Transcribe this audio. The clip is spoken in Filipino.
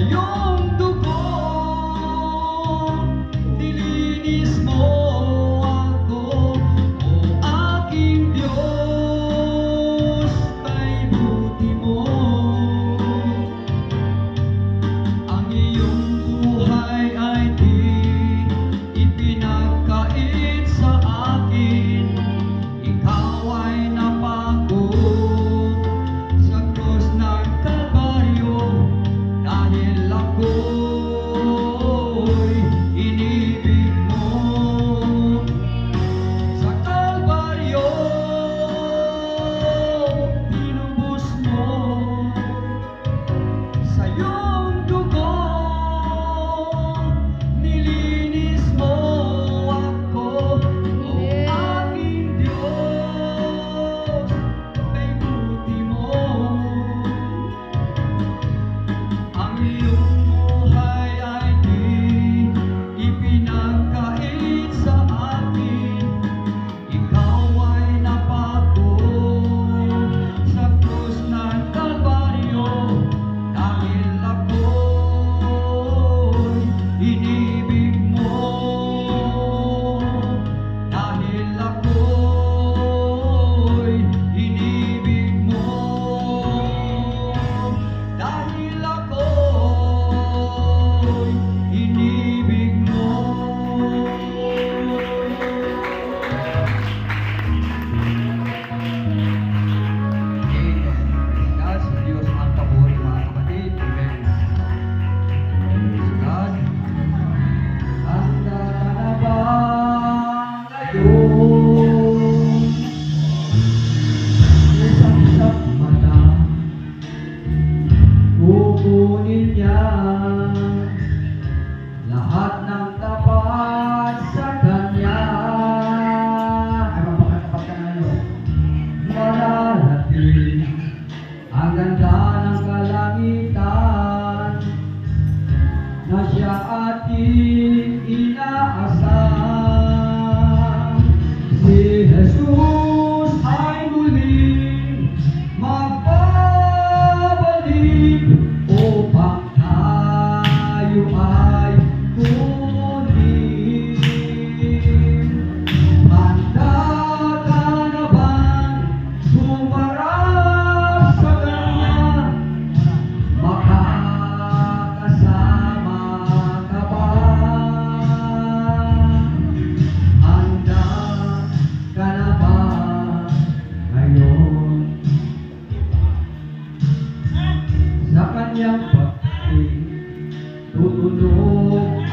iyong dugo, nilinis mo ako, o aking Diyos, kay buti mo. Ang iyong buhay ay di ipinagkait sa akin, ikaw ay napako sa krus ng Kalbaryo, dahil ako'y inibig mo. Sa Kalbaryo, tinubos mo, sa iyong dugo, nilinis mo ako, o aking Diyos, kay buti mo. Ang iyong buhay ay di ipinagkait sa akin, ikaw ay napako sa krus ng Kalbaryo, dahil ako'y inibig mo. Dahil ako'y inibig mo. Dahil ako'y inibig mo. Amen. God sa Diyos ang papuri, mga kapatid. Amen. Praise God. Handa ka na ba ngayon? Isang-isang mata, kukunin niya lahat ng tapat sa Kanya. Ay, mapakatapat ka na ngayon. Mararating ang ganda ng kalangitan na siya ating inaasam. Si Jesus ay muling magbabalik upang tayo ay kunin. Handa ka na bang sumarap sa Kanya? Makakasama ka ba? Handa ka na ba ngayon? Sa Kanyang pagdating, tutulog